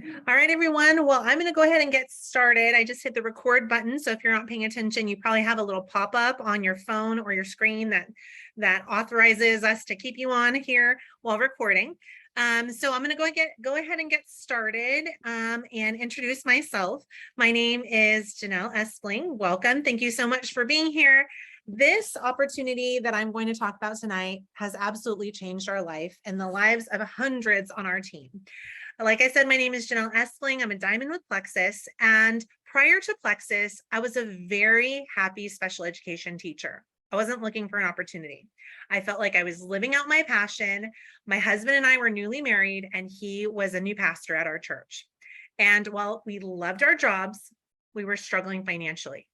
All right, everyone. Well, I'm going to go ahead and get started. I just hit the record button. So if you're not paying attention, you probably have a little pop-up on your phone or your screen that authorizes us to keep you on here while recording. So I'm going to go ahead and get started and introduce myself. My name is Janelle Espling. Welcome. Thank you so much for being here. This opportunity that I'm going to talk about tonight has absolutely changed our life and the lives of hundreds on our team. Like I said, my name is Janelle Espling. I'm a diamond with Plexus. And prior to Plexus, I was a very happy special education teacher. I wasn't looking for an opportunity. I felt like I was living out my passion. My husband and I were newly married, and he was a new pastor at our church. And while we loved our jobs, we were struggling financially.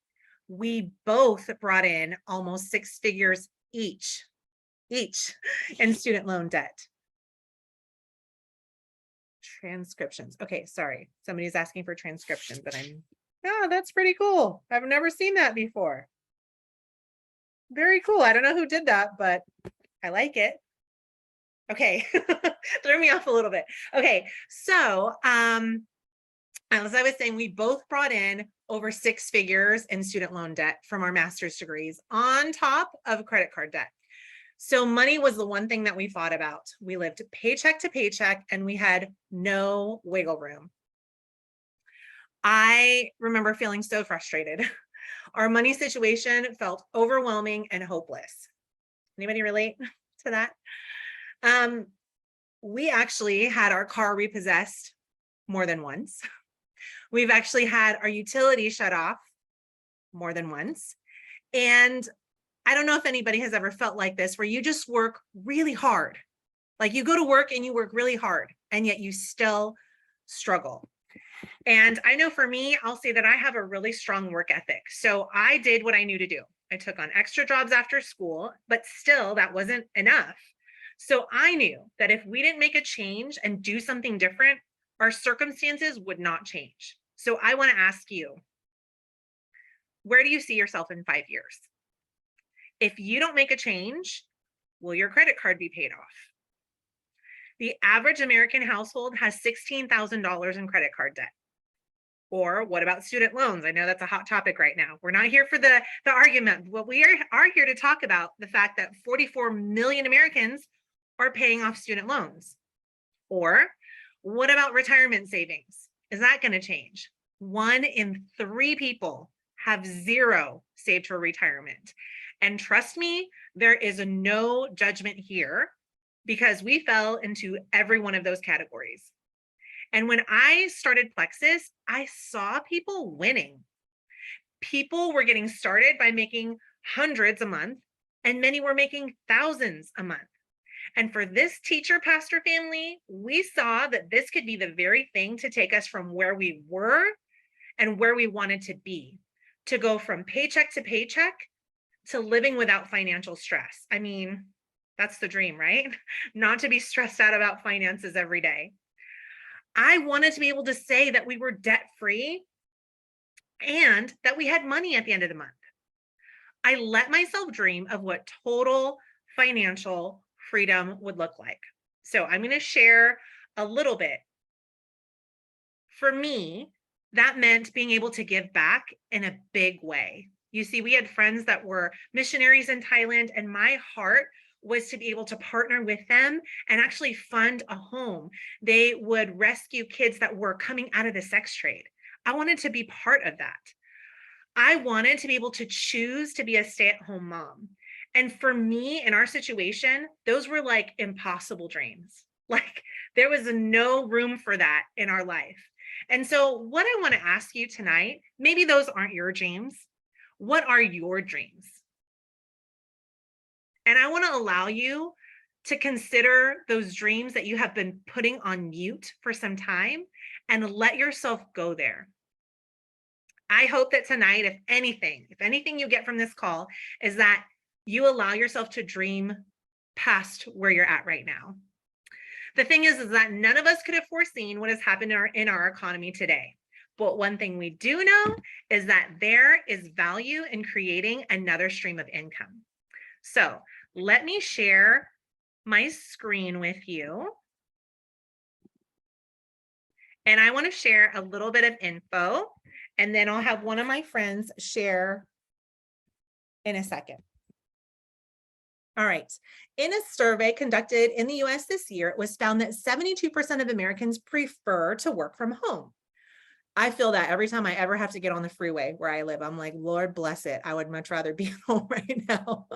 We both brought in almost 6 figures each in student loan debt. Transcriptions. Okay, sorry. Somebody's asking for transcriptions, but that's pretty cool. I've never seen that before. Very cool. I don't know who did that, but I like it. Okay, threw me off a little bit. Okay, so as I was saying, we both brought in over 6 figures in student loan debt from our master's degrees on top of credit card debt. So money was the one thing that we thought about. We lived paycheck to paycheck and we had no wiggle room. I remember feeling so frustrated. Our money situation felt overwhelming and hopeless. Anybody relate to that? We actually had our car repossessed more than once. We've actually had our utilities shut off more than once. And I don't know if anybody has ever felt like this, where you just work really hard. Like you go to work and you work really hard, and yet you still struggle. And I know for me, I'll say that I have a really strong work ethic. So I did what I knew to do. I took on extra jobs after school, but still that wasn't enough. So I knew that if we didn't make a change and do something different, our circumstances would not change. So I want to ask you, where do you see yourself in 5 years? If you don't make a change, will your credit card be paid off? The average American household has $16,000 in credit card debt. Or what about student loans? I know that's a hot topic right now. We're not here for the argument. What we are here to talk about the fact that 44 million Americans are paying off student loans. Or what about retirement savings? Is that going to change? 1 in 3 people have 0 saved for retirement. And trust me, there is no judgment here because we fell into every one of those categories. And when I started Plexus, I saw people winning. People were getting started by making hundreds a month, and many were making thousands a month. And for this teacher pastor family, we saw that this could be the very thing to take us from where we were and where we wanted to be, to go from paycheck to paycheck to living without financial stress. I mean, that's the dream, right? Not to be stressed out about finances every day. I wanted to be able to say that we were debt-free and that we had money at the end of the month. I let myself dream of what total financial freedom would look like. So I'm going to share a little bit. For me, that meant being able to give back in a big way. You see, we had friends that were missionaries in Thailand, and my heart was to be able to partner with them and actually fund a home. They would rescue kids that were coming out of the sex trade. I wanted to be part of that. I wanted to be able to choose to be a stay-at-home mom. And for me, in our situation, those were like impossible dreams. Like there was no room for that in our life. And so what I want to ask you tonight, maybe those aren't your dreams. What are your dreams? And I want to allow you to consider those dreams that you have been putting on mute for some time and let yourself go there. I hope that tonight, if anything you get from this call is that you allow yourself to dream past where you're at right now. The thing is that none of us could have foreseen what has happened in our economy today. But one thing we do know is that there is value in creating another stream of income. So let me share my screen with you. And I want to share a little bit of info, and then I'll have one of my friends share in a second. All right. In a survey conducted in the US this year, it was found that 72% of Americans prefer to work from home. I feel that every time I ever have to get on the freeway where I live, I'm like, Lord bless it. I would much rather be at home right now.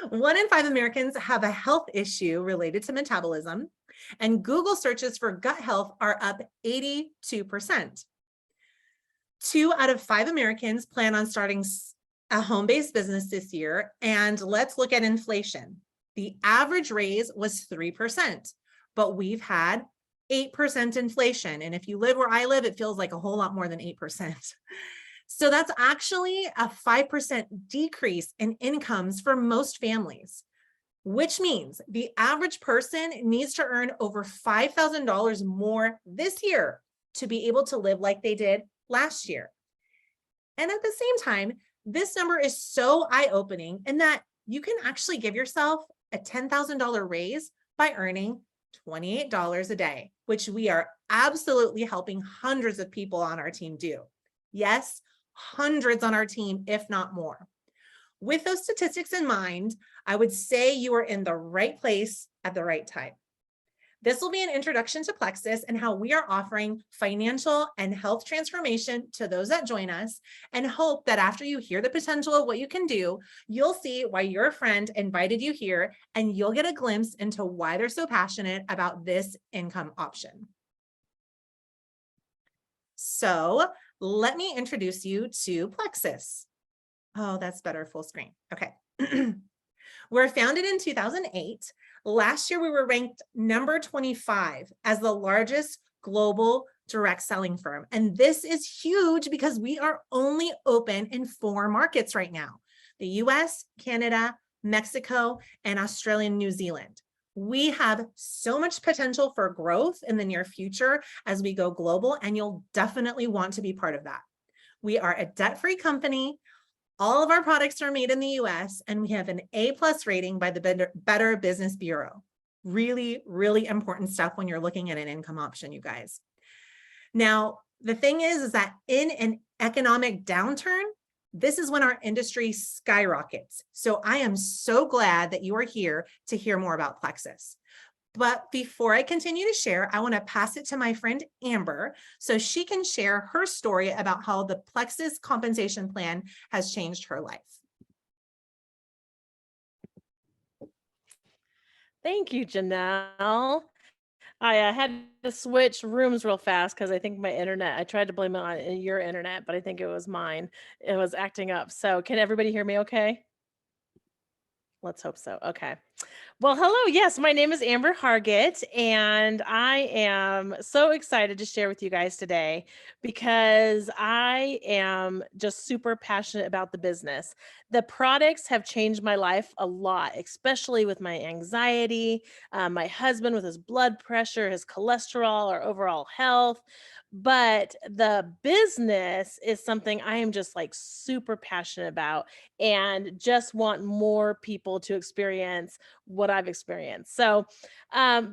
1 in 5 Americans have a health issue related to metabolism, and Google searches for gut health are up 82%. 2 out of 5 Americans plan on starting a home-based business this year. And let's look at inflation. The average raise was 3%, but we've had 8% inflation. And if you live where I live, it feels like a whole lot more than 8%. So that's actually a 5% decrease in incomes for most families, which means the average person needs to earn over $5,000 more this year to be able to live like they did last year. And at the same time, this number is so eye-opening in that you can actually give yourself a $10,000 raise by earning $28 a day, which we are absolutely helping hundreds of people on our team do. Yes, hundreds on our team, if not more. With those statistics in mind, I would say you are in the right place at the right time. This will be an introduction to Plexus and how we are offering financial and health transformation to those that join us, and hope that after you hear the potential of what you can do, you'll see why your friend invited you here, and you'll get a glimpse into why they're so passionate about this income option. So let me introduce you to Plexus. Oh, that's better full screen. Okay. We're founded in 2008. Last year, we were ranked number 25 as the largest global direct selling firm. And this is huge because we are only open in 4 markets right now: the US, Canada, Mexico, and Australia and New Zealand. We have so much potential for growth in the near future as we go global, and you'll definitely want to be part of that. We are a debt-free company. All of our products are made in the US, and we have an A+ rating by the Better Business Bureau. Really, really important stuff when you're looking at an income option, you guys. Now, the thing is that in an economic downturn, this is when our industry skyrockets. So I am so glad that you are here to hear more about Plexus. But before I continue to share, I want to pass it to my friend Amber so she can share her story about how the Plexus compensation plan has changed her life. Thank you, Janelle. I had to switch rooms real fast because I think my internet, I tried to blame it on your internet, but I think it was mine. It was acting up. So can everybody hear me okay? Let's hope so. Okay. Well, hello. Yes, my name is Amber Hargett, and I am so excited to share with you guys today because I am just super passionate about the business. The products have changed my life a lot, especially with my anxiety, my husband with his blood pressure, his cholesterol, our overall health. But the business is something I am just like super passionate about and just want more people to experience what I've experienced. So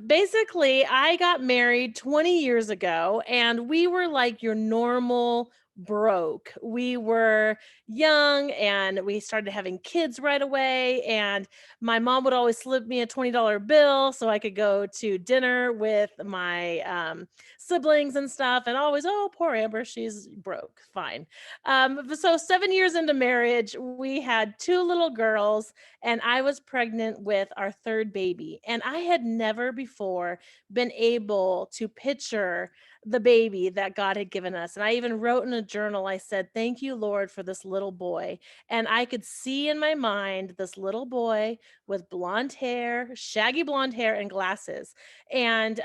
basically, I got married 20 years ago, and we were like your normal broke. We were young and we started having kids right away. And my mom would always slip me a $20 bill so I could go to dinner with my siblings and stuff. And always, oh, poor Amber, she's broke. Fine. So 7 years into marriage, we had 2 little girls, and I was pregnant with our 3rd baby. And I had never before been able to picture the baby that God had given us. And I even wrote in a journal, I said, "Thank you, Lord, for this little boy." And I could see in my mind this little boy with blonde hair, shaggy blonde hair, and glasses. And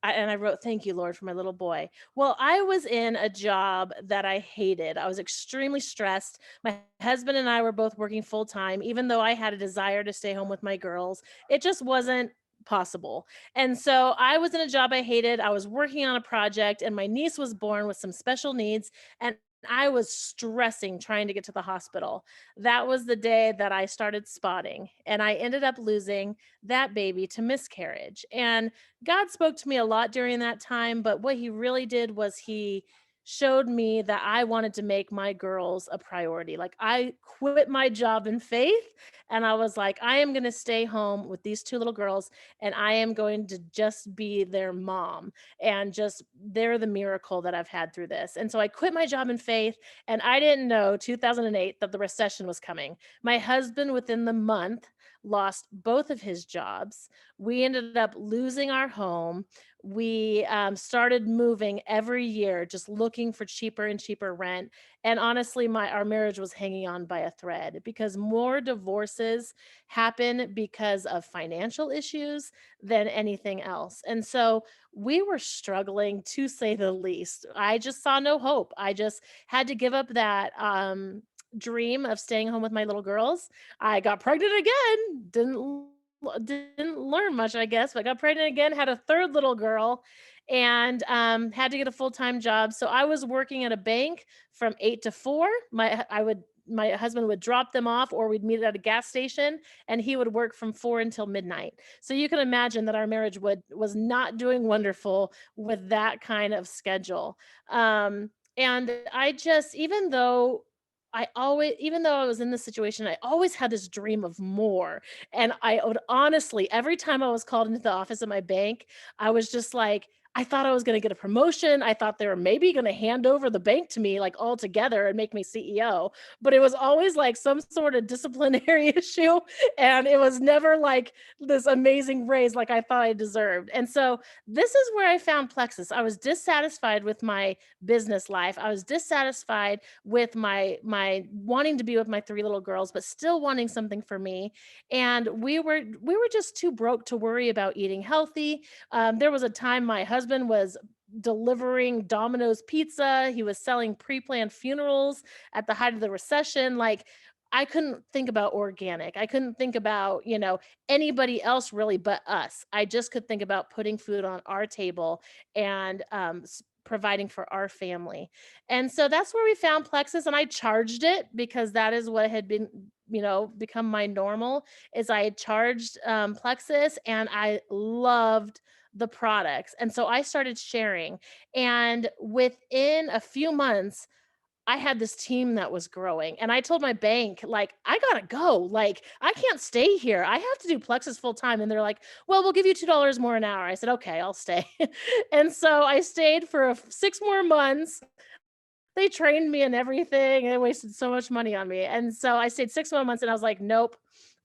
I wrote, "Thank you, Lord, for my little boy." Well, I was in a job that I hated. I was extremely stressed. My husband and I were both working full time, even though I had a desire to stay home with my girls. It just wasn't possible. And so I was in a job I hated. I was working on a project, and my niece was born with some special needs. And I was stressing trying to get to the hospital. That was the day that I started spotting, and I ended up losing that baby to miscarriage. And God spoke to me a lot during that time, but what he really did was he showed me that I wanted to make my girls a priority. Like I quit my job in faith and I was like, I am going to stay home with these two little girls and I am going to just be their mom and just they're the miracle that I've had through this. And so I quit my job in faith and I didn't know 2008 that the recession was coming. My husband within the month lost both of his jobs. We ended up losing our home. We started moving every year, just looking for cheaper and cheaper rent. And honestly, my our marriage was hanging on by a thread because more divorces happen because of financial issues than anything else. And so we were struggling to say the least. I just saw no hope. I just had to give up that dream of staying home with my little girls. I got pregnant again. Didn't learn much, I guess, but got pregnant again, had a third little girl, and had to get a full-time job. So I was working at a bank from 8 to 4. My husband would drop them off or we'd meet at a gas station and he would work from 4 until midnight. So you can imagine that our marriage was not doing wonderful with that kind of schedule. And I just even though I was in this situation, I always had this dream of more. And I would honestly, every time I was called into the office of my bank, I was just like, I thought I was going to get a promotion. I thought they were maybe going to hand over the bank to me like all together and make me CEO, but it was always like some sort of disciplinary issue. And it was never like this amazing raise like I thought I deserved. And so this is where I found Plexus. I was dissatisfied with my business life. I was dissatisfied with my wanting to be with my three little girls, but still wanting something for me. And we were just too broke to worry about eating healthy. There was a time my husband was delivering Domino's pizza. He was selling pre-planned funerals at the height of the recession. Like I couldn't think about organic. I couldn't think about, anybody else really but us. I just could think about putting food on our table and providing for our family. And so that's where we found Plexus and I charged it because that is what had been, become my normal is I had charged Plexus and I loved the products. And so I started sharing. And within a few months, I had this team that was growing. And I told my bank, like, I gotta go. Like, I can't stay here. I have to do Plexus full time. And they're like, well, we'll give you $2 more an hour. I said, okay, I'll stay. And so I stayed for 6 more months. They trained me and everything, and they wasted so much money on me, and so I stayed 6 more months, and I was like, "Nope,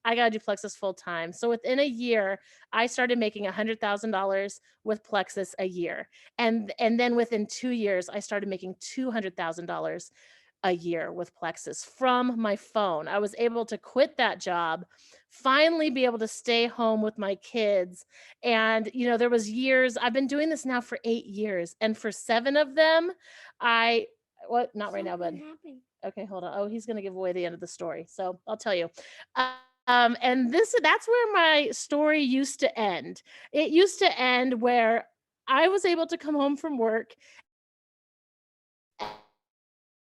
I gotta do Plexus full time." So within a year, I started making $100,000 with Plexus a year, and then within 2 years, I started making $200,000 a year with Plexus from my phone. I was able to quit that job, finally be able to stay home with my kids, and, there was years I've been doing this now for 8 years, and for 7 of them, I what? Not right now, bud. Happened. Okay, hold on. Oh, he's gonna give away the end of the story, so I'll tell you. And that's where my story used to end. It used to end where I was able to come home from work,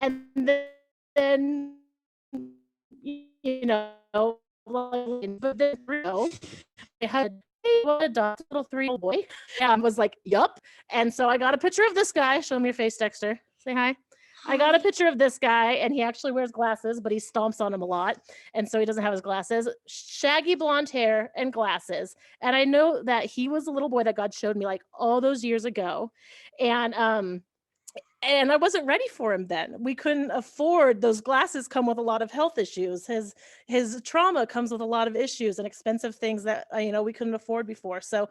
and then but then I had a little 3-year-old boy. And was like, "Yup." And so I got a picture of this guy. Show me your face, Dexter. Say hi. I got a picture of this guy, and he actually wears glasses, but he stomps on them a lot, and so he doesn't have his glasses. Shaggy blonde hair and glasses, and I know that he was a little boy that God showed me, like, all those years ago, and, and I wasn't ready for him then. We couldn't afford those glasses come with a lot of health issues. His trauma comes with a lot of issues and expensive things that, we couldn't afford before, so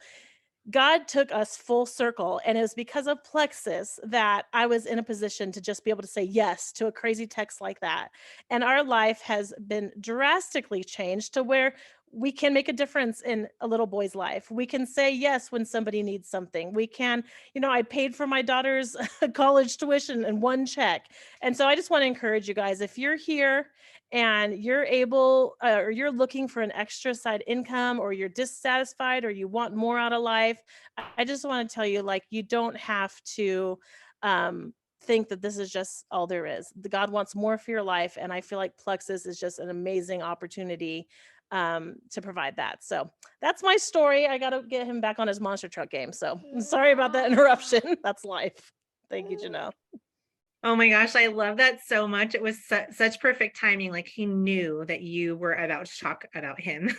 God took us full circle, and it was because of Plexus that I was in a position to just be able to say yes to a crazy text like that. And our life has been drastically changed to where we can make a difference in a little boy's life. We can say yes when somebody needs something. We can, I paid for my daughter's college tuition in one check. And so I just want to encourage you guys, if you're here and you're able or you're looking for an extra side income or you're dissatisfied or you want more out of life, I just want to tell you, like, you don't have to think that this is just all there is. God wants more for your life, and I feel like Plexus is just an amazing opportunity to provide that. So that's my story. I got to get him back on his monster truck game. So sorry about that interruption. That's life. Thank you, Janelle. Oh my gosh, I love that so much. It was such perfect timing. Like he knew that you were about to talk about him.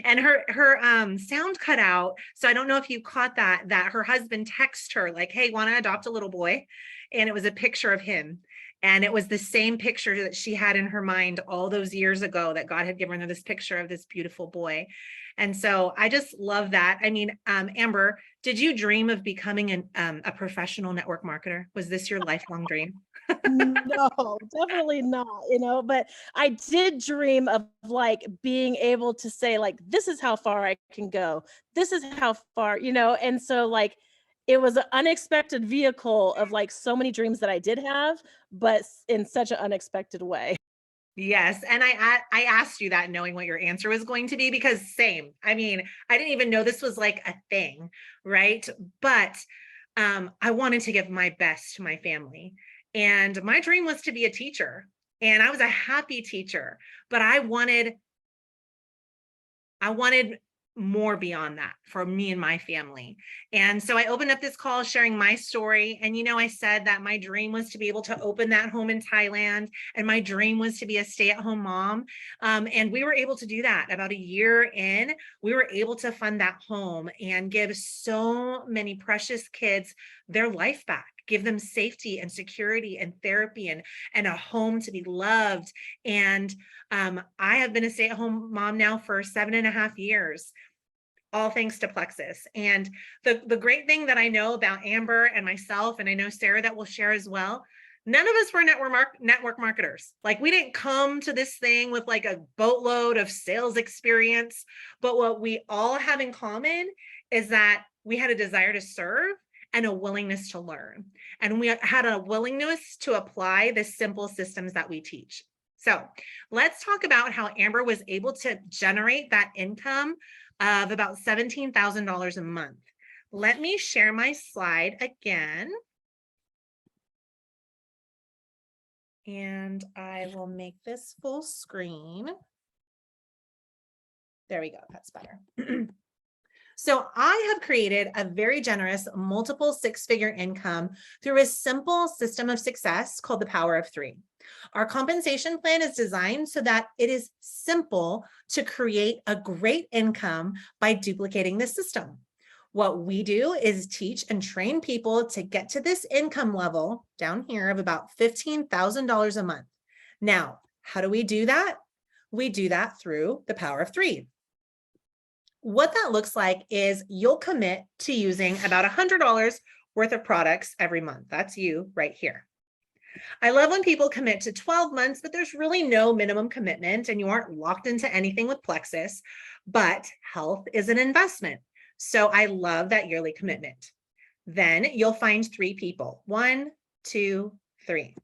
And her sound cut out. So I don't know if you caught that her husband texted her like, "Hey, want to adopt a little boy?" And it was a picture of him. And it was the same picture that she had in her mind all those years ago, that God had given her this picture of this beautiful boy. And so I just love that. I mean, Amber, did you dream of becoming a professional network marketer? Was this your lifelong dream? No, definitely not, but I did dream of like being able to say like, this is how far I can go. This is how far, and so like it was an unexpected vehicle of like so many dreams that I did have, but in such an unexpected way. Yes. And I asked you that knowing what your answer was going to be, because same. I mean, I didn't even know this was like a thing, right? But I wanted to give my best to my family. And my dream was to be a teacher. And I was a happy teacher, but I wanted more beyond that for me and my family. And so I opened up this call sharing my story. And, I said that my dream was to be able to open that home in Thailand. And my dream was to be a stay-at-home mom. And we were able to do that. About a year in, we were able to fund that home and give so many precious kids their life back, give them safety and security and therapy and a home to be loved. And I have been a stay-at-home mom now for 7.5 years, all thanks to Plexus. And the great thing that I know about Amber and myself, and I know Sarah that will share as well, none of us were network marketers. Like we didn't come to this thing with like a boatload of sales experience, but what we all have in common is that we had a desire to serve and a willingness to learn. And we had a willingness to apply the simple systems that we teach. So let's talk about how Amber was able to generate that income of about $17,000 a month. Let me share my slide again. And I will make this full screen. There we go, that's better. So I have created a very generous multiple six-figure income through a simple system of success called the Power of Three. Our compensation plan is designed so that it is simple to create a great income by duplicating the system. What we do is teach and train people to get to this income level down here of about $15,000 a month. Now, how do we do that? We do that through the Power of Three. What that looks like is you'll commit to using about $100 worth of products every month. That's you right here. I love when people commit to 12 months, but there's really no minimum commitment and you aren't locked into anything with Plexus, but health is an investment. So I love that yearly commitment. Then you'll find 3 people, 1, 2, 3,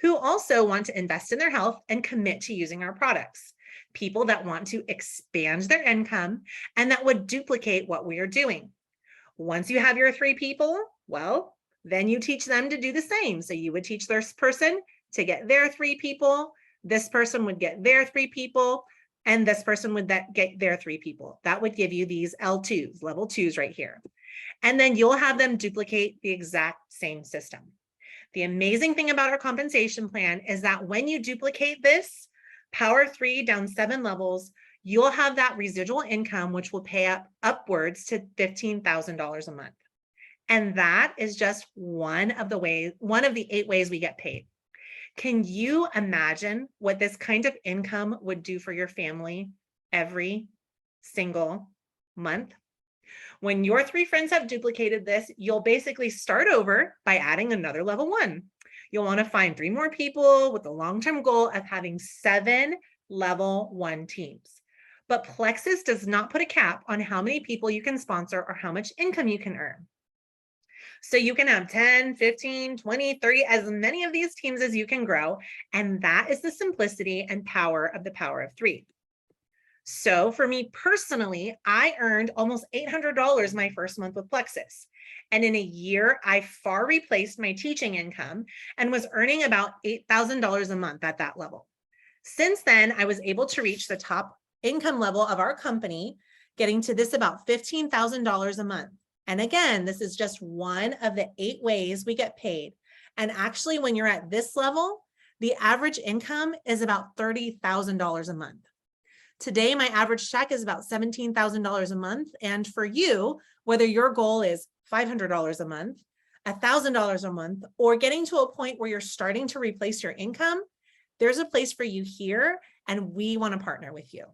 who also want to invest in their health and commit to using our products. People that want to expand their income and that would duplicate what we are doing. Once you have your 3 people, well, then you teach them to do the same. So you would teach this person to get their 3 people, this person would get their 3 people, and this person would get their 3 people. That would give you these L2s, level 2s right here. And then you'll have them duplicate the exact same system. The amazing thing about our compensation plan is that when you duplicate this Power of Three down 7 levels, you'll have that residual income, which will pay upwards to $15,000 a month. And that is just one of the 8 ways we get paid. Can you imagine what this kind of income would do for your family every single month? When your 3 friends have duplicated this, you'll basically start over by adding another level 1. You'll want to find 3 more people with the long-term goal of having 7 level 1 teams. But Plexus does not put a cap on how many people you can sponsor or how much income you can earn. So you can have 10, 15, 20, 30, as many of these teams as you can grow. And that is the simplicity and power of the Power of Three. So for me personally, I earned almost $800 my first month with Plexus. And in a year, I far replaced my teaching income and was earning about $8,000 a month at that level. Since then, I was able to reach the top income level of our company, getting to this about $15,000 a month. And again, this is just one of the 8 ways we get paid. And actually, when you're at this level, the average income is about $30,000 a month. Today, my average check is about $17,000 a month. And for you, whether your goal is $500 a month, $1,000 a month, or getting to a point where you're starting to replace your income, there's a place for you here, and we want to partner with you.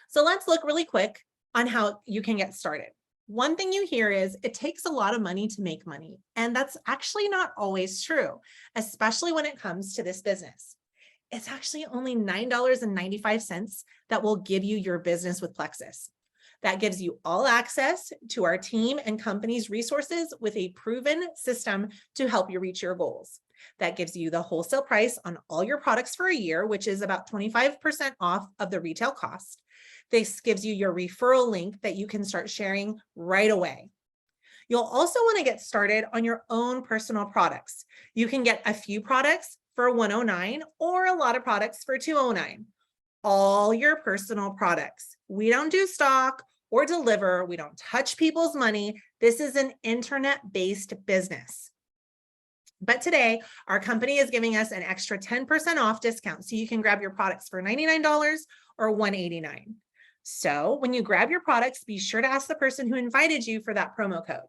So let's look really quick on how you can get started. One thing you hear is it takes a lot of money to make money, and that's actually not always true, especially when it comes to this business. It's actually only $9.95 that will give you your business with Plexus. That gives you all access to our team and company's resources with a proven system to help you reach your goals. That gives you the wholesale price on all your products for a year, which is about 25% off of the retail cost. This gives you your referral link that you can start sharing right away. You'll also want to get started on your own personal products. You can get a few products for $109 or a lot of products for $209. All your personal products. We don't do stock or deliver. We don't touch people's money. This is an internet-based business. But today, our company is giving us an extra 10% off discount. So you can grab your products for $99 or $189. So when you grab your products, be sure to ask the person who invited you for that promo code.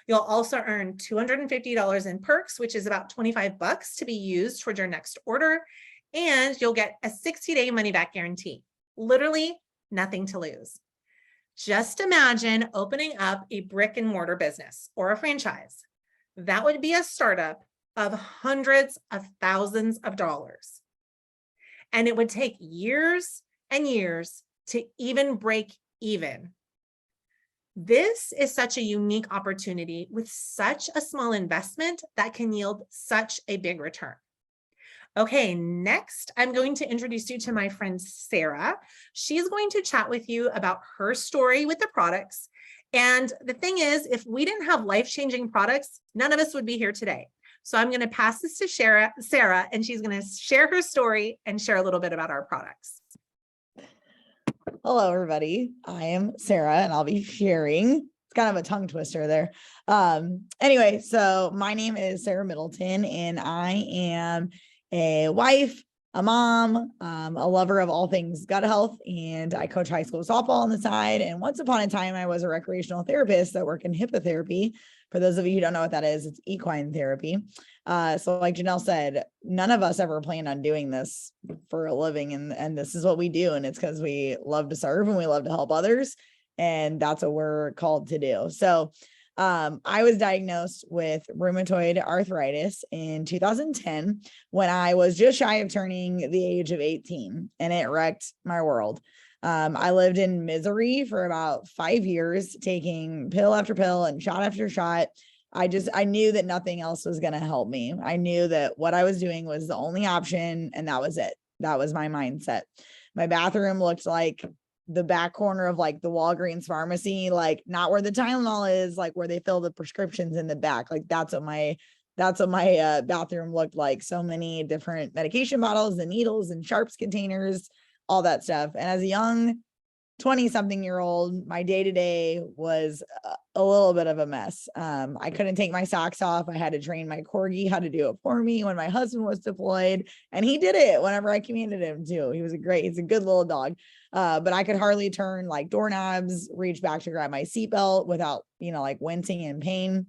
You'll also earn $250 in perks, which is about $25 to be used towards your next order. And you'll get a 60-day money-back guarantee. Literally nothing to lose. Just imagine opening up a brick and mortar business or a franchise. That would be a startup of hundreds of thousands of dollars. And it would take years and years to even break even. This is such a unique opportunity with such a small investment that can yield such a big return. Okay, next, I'm going to introduce you to my friend Sarah. She's going to chat with you about her story with the products. And the thing is, if we didn't have life-changing products, none of us would be here today. So I'm going to pass this to Sarah, and she's going to share her story and share a little bit about our products. Hello, everybody. I am Sarah, and I'll be sharing. It's kind of a tongue twister there. Anyway, so my name is Sarah Middleton, and I am a wife, a mom, a lover of all things gut health, and I coach high school softball on the side. And once upon a time, I was a recreational therapist that worked in hippotherapy. For those of you who don't know what that is, it's equine therapy. So like Janelle said, none of us ever planned on doing this for a living. And this is what we do. And it's because we love to serve and we love to help others. And that's what we're called to do. So I was diagnosed with rheumatoid arthritis in 2010 when I was just shy of turning the age of 18, and it wrecked my world. I lived in misery for about 5 years, taking pill after pill and shot after shot. I knew that nothing else was going to help me. I knew that what I was doing was the only option, and that was it. That was my mindset. My bathroom looked like the back corner of like the Walgreens pharmacy, like not where the Tylenol is, like where they fill the prescriptions in the back. Like that's what my bathroom looked like. So many different medication bottles and needles and sharps containers, all that stuff. And as a young 20-something-year-old, my day-to-day was a little bit of a mess. I couldn't take my socks off. I had to train my corgi how to do it for me when my husband was deployed, and he did it whenever I commanded him to. He's a good little dog. But I could hardly turn like doorknobs, reach back to grab my seatbelt without, like wincing in pain.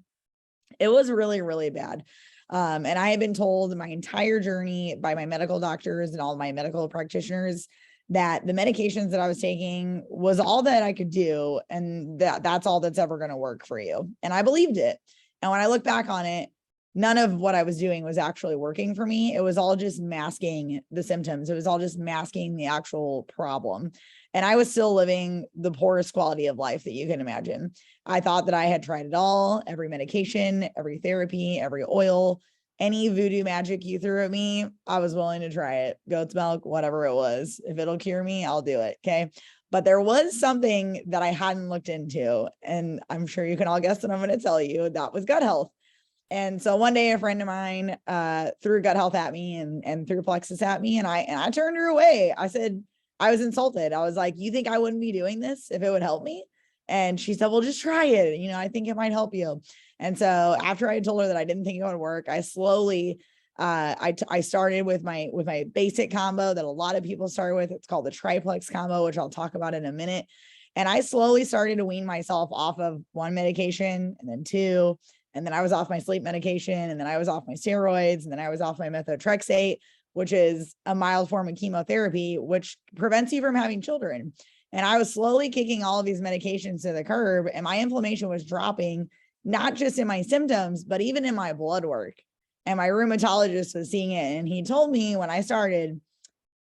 It was really, really bad. And I had been told my entire journey by my medical doctors and all my medical practitioners that the medications that I was taking was all that I could do. And that's all that's ever going to work for you. And I believed it. And when I look back on it, none of what I was doing was actually working for me. It was all just masking the symptoms. It was all just masking the actual problem. And I was still living the poorest quality of life that you can imagine. I thought that I had tried it all, every medication, every therapy, every oil, any voodoo magic you threw at me, I was willing to try it. Goat's milk, whatever it was. If it'll cure me, I'll do it. Okay. But there was something that I hadn't looked into, and I'm sure you can all guess what I'm going to tell you. That was gut health. And so one day a friend of mine threw gut health at me and threw Plexus at me, and I turned her away. I said, I was insulted. I was like, you think I wouldn't be doing this if it would help me? And she said, well, just try it. You know, I think it might help you. And so after I told her that I didn't think it would work, I slowly I started with my basic combo that a lot of people start with. It's called the triplex combo, which I'll talk about in a minute. And I slowly started to wean myself off of one medication, and then two, and then I was off my sleep medication, and then I was off my steroids, and then I was off my methotrexate, which is a mild form of chemotherapy, which prevents you from having children. And I was slowly kicking all of these medications to the curb, and my inflammation was dropping, not just in my symptoms, but even in my blood work. And my rheumatologist was seeing it. And he told me when I started,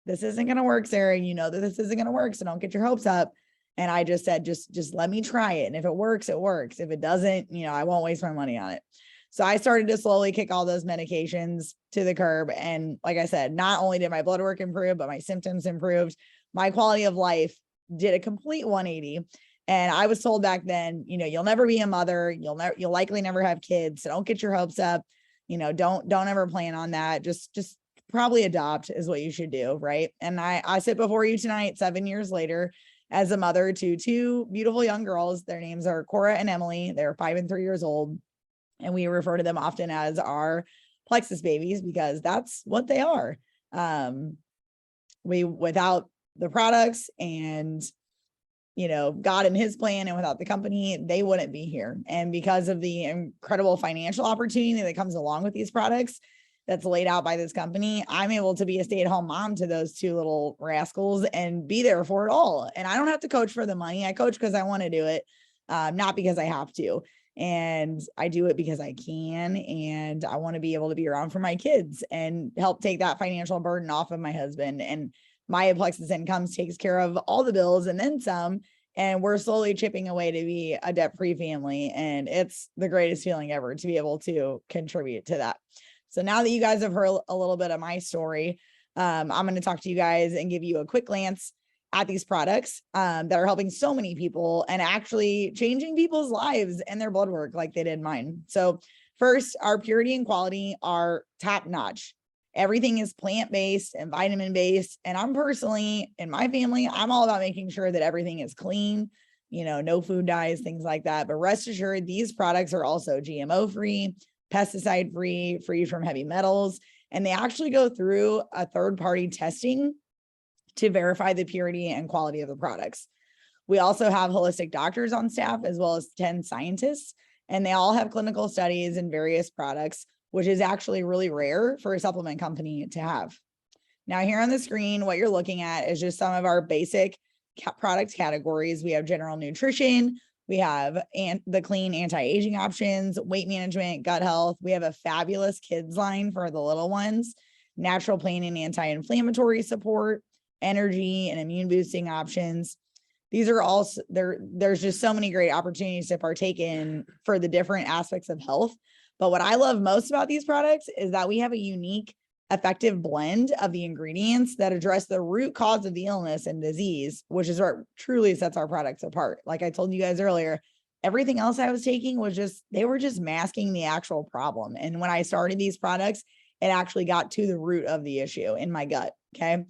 this isn't going to work, Sarah. You know that this isn't going to work. So don't get your hopes up. And I just said, just let me try it. And if it works, it works. If it doesn't, you know, I won't waste my money on it. So I started to slowly kick all those medications to the curb. And like I said, not only did my blood work improve, but my symptoms improved. My quality of life did a complete 180. And I was told back then, you know, you'll never be a mother. You'll likely never have kids. So don't get your hopes up. You know, don't ever plan on that. Just probably adopt is what you should do. Right. And I sit before you tonight, 7 years later, as a mother to two beautiful young girls. Their names are Cora and Emily. They're 5 and 3 years old. And we refer to them often as our Plexus babies because that's what they are. Without the products and, you know, God and his plan, and without the company, they wouldn't be here. And because of the incredible financial opportunity that comes along with these products that's laid out by this company, I'm able to be a stay-at-home mom to those two little rascals and be there for it all. And I don't have to coach for the money. I coach because I want to do it, not because I have to. And I do it because I can, and I want to be able to be around for my kids and help take that financial burden off of my husband. And my Plexus Incomes takes care of all the bills and then some. And we're slowly chipping away to be a debt-free family. And it's the greatest feeling ever to be able to contribute to that. So now that you guys have heard a little bit of my story, I'm going to talk to you guys and give you a quick glance at these products that are helping so many people and actually changing people's lives and their blood work like they did mine. So first, our purity and quality are top notch. Everything is plant-based and vitamin-based. And I'm personally, in my family, I'm all about making sure that everything is clean, you know, no food dyes, things like that. But rest assured, these products are also GMO-free, pesticide-free, free from heavy metals. And they actually go through a third-party testing to verify the purity and quality of the products. We also have holistic doctors on staff, as well as 10 scientists, and they all have clinical studies in various products, which is actually really rare for a supplement company to have. Now here on the screen, what you're looking at is just some of our basic product categories. We have general nutrition, we have the clean anti-aging options, weight management, gut health. We have a fabulous kids line for the little ones, natural pain and anti-inflammatory support, energy and immune boosting options. These are all there's just so many great opportunities to partake in for the different aspects of health. But what I love most about these products is that we have a unique, effective blend of the ingredients that address the root cause of the illness and disease, which is what truly sets our products apart. Like I told you guys earlier, everything else I was taking was they were just masking the actual problem. And when I started these products, it actually got to the root of the issue in my gut. Okay.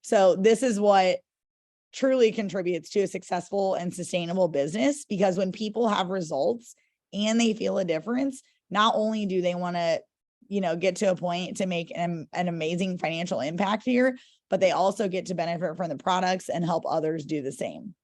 So this is what truly contributes to a successful and sustainable business, because when people have results and they feel a difference, not only do they want to, you know, get to a point to make an amazing financial impact here, but they also get to benefit from the products and help others do the same.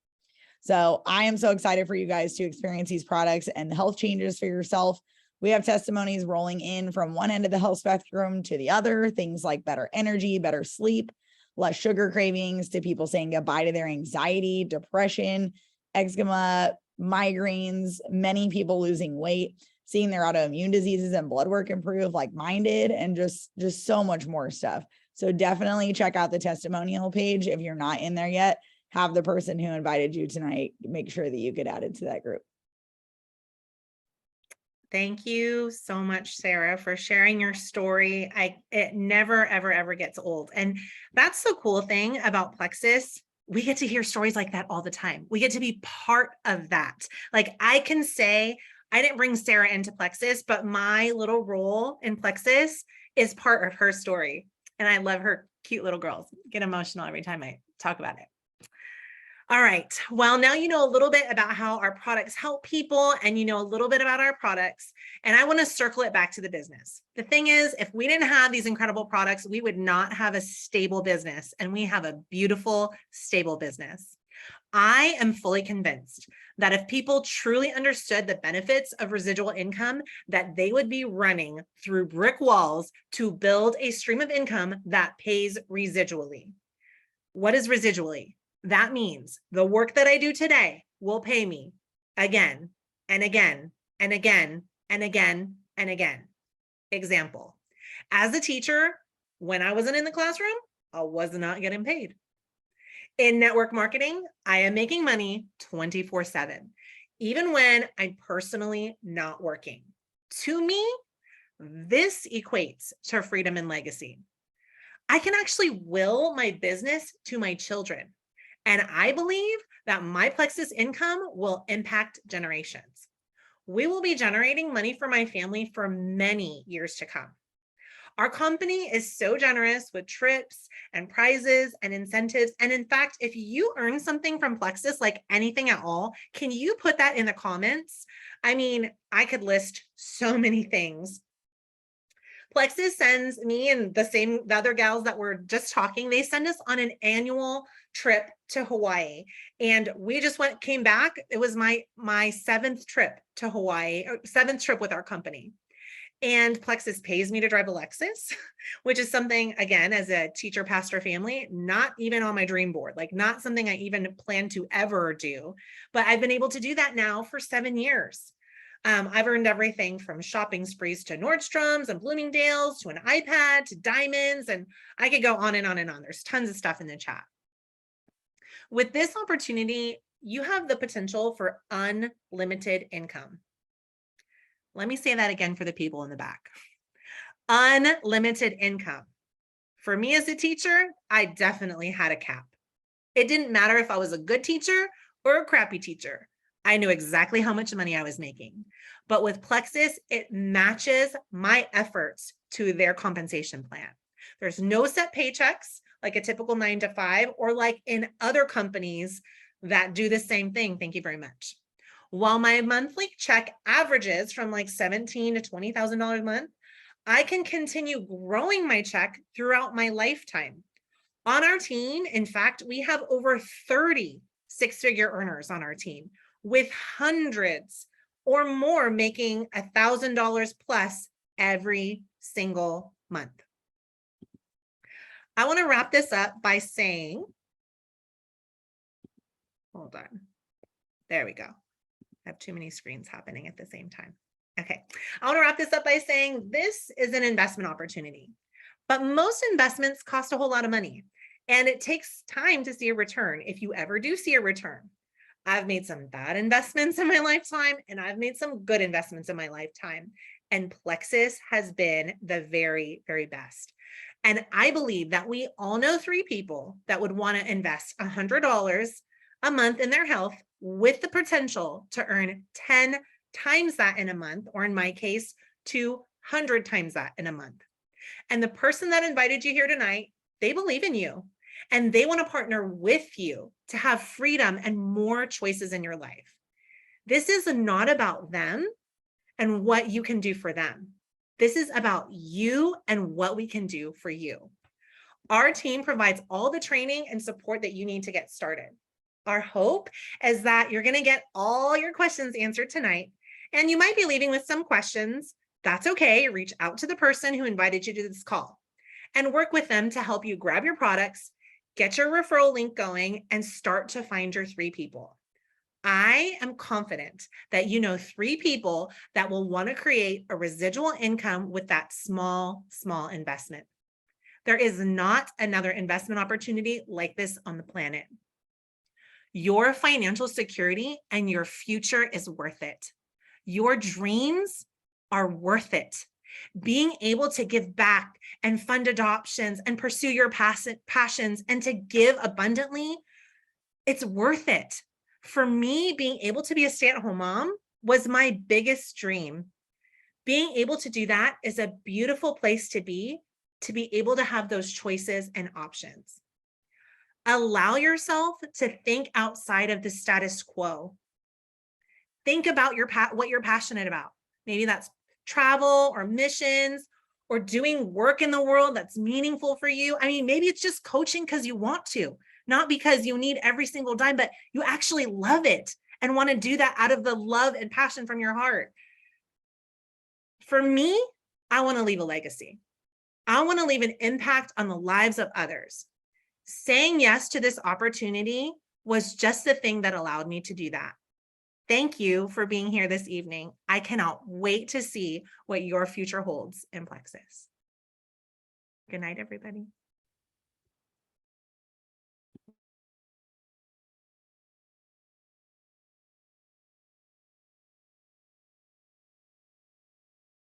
So I am so excited for you guys to experience these products and the health changes for yourself. We have testimonies rolling in from one end of the health spectrum to the other, things like better energy, better sleep, less sugar cravings, to people saying goodbye to their anxiety, depression, eczema, migraines, many people losing weight, seeing their autoimmune diseases and blood work improve like mine did, and just so much more stuff. So definitely check out the testimonial page. If you're not in there yet, have the person who invited you tonight make sure that you get added to that group. Thank you so much, Sarah, for sharing your story. It never, ever, ever gets old. And that's the cool thing about Plexus. We get to hear stories like that all the time. We get to be part of that. Like I can say, I didn't bring Sarah into Plexus, but my little role in Plexus is part of her story. And I love her cute little girls. Get emotional every time I talk about it. All right. Well, now you know a little bit about how our products help people and you know a little bit about our products. And I want to circle it back to the business. The thing is, if we didn't have these incredible products, we would not have a stable business. And we have a beautiful, stable business. I am fully convinced that if people truly understood the benefits of residual income, that they would be running through brick walls to build a stream of income that pays residually. What is residually? That means the work that I do today will pay me again and again and again and again and again. Example, as a teacher, when I wasn't in the classroom, I was not getting paid. In network marketing, I am making money 24/7, even when I'm personally not working. To me, this equates to freedom and legacy. I can actually will my business to my children. And I believe that my Plexus income will impact generations. We will be generating money for my family for many years to come. Our company is so generous with trips and prizes and incentives. And in fact, if you earn something from Plexus, like anything at all, can you put that in the comments? I mean, I could list so many things. Plexus sends me and the other gals that were just talking, they send us on an annual trip to Hawaii. And we just came back. It was my 7th trip to Hawaii, 7th trip with our company. And Plexus pays me to drive a Lexus, which is something, again, as a teacher pastor family, not even on my dream board, like not something I even plan to ever do. But I've been able to do that now for 7 years. I've earned everything from shopping sprees to Nordstrom's and Bloomingdale's to an iPad to diamonds, and I could go on and on and on. There's tons of stuff in the chat. With this opportunity, you have the potential for unlimited income. Let me say that again for the people in the back. Unlimited income. For me as a teacher, I definitely had a cap. It didn't matter if I was a good teacher or a crappy teacher. I knew exactly how much money I was making. But with Plexus, it matches my efforts to their compensation plan. There's no set paychecks like a typical 9 to 5 or like in other companies that do the same thing. Thank you very much. While my monthly check averages from like $17,000 to $20,000 a month, I can continue growing my check throughout my lifetime. On our team, in fact, we have over 30 six-figure earners on our team, with hundreds or more making $1,000 plus every single month. I want to wrap this up by saying, hold on, there we go. I have too many screens happening at the same time. Okay, I want to wrap this up by saying this is an investment opportunity, but most investments cost a whole lot of money and it takes time to see a return if you ever do see a return. I've made some bad investments in my lifetime and I've made some good investments in my lifetime. And Plexus has been the very, very best. And I believe that we all know 3 people that would want to invest $100 a month in their health with the potential to earn 10 times that in a month, or in my case, 200 times that in a month. And the person that invited you here tonight, they believe in you. And they want to partner with you to have freedom and more choices in your life. This is not about them and what you can do for them. This is about you and what we can do for you. Our team provides all the training and support that you need to get started. Our hope is that you're going to get all your questions answered tonight, and you might be leaving with some questions. That's okay. Reach out to the person who invited you to this call and work with them to help you grab your products, get your referral link going, and start to find your 3 people. I am confident that you know 3 people that will want to create a residual income with that small investment. There is not another investment opportunity like this on the planet. Your financial security and your future is worth it. Your dreams are worth it. Being able to give back and fund adoptions and pursue your passions and to give abundantly, it's worth it. For me, being able to be a stay-at-home mom was my biggest dream. Being able to do that is a beautiful place to be able to have those choices and options. Allow yourself to think outside of the status quo. Think about what you're passionate about. Maybe that's travel or missions or doing work in the world that's meaningful for you. I mean, maybe it's just coaching because you want to, not because you need every single dime, but you actually love it and want to do that out of the love and passion from your heart. For me, I want to leave a legacy. I want to leave an impact on the lives of others. Saying yes to this opportunity was just the thing that allowed me to do that. Thank you for being here this evening. I cannot wait to see what your future holds in Plexus. Good night, everybody.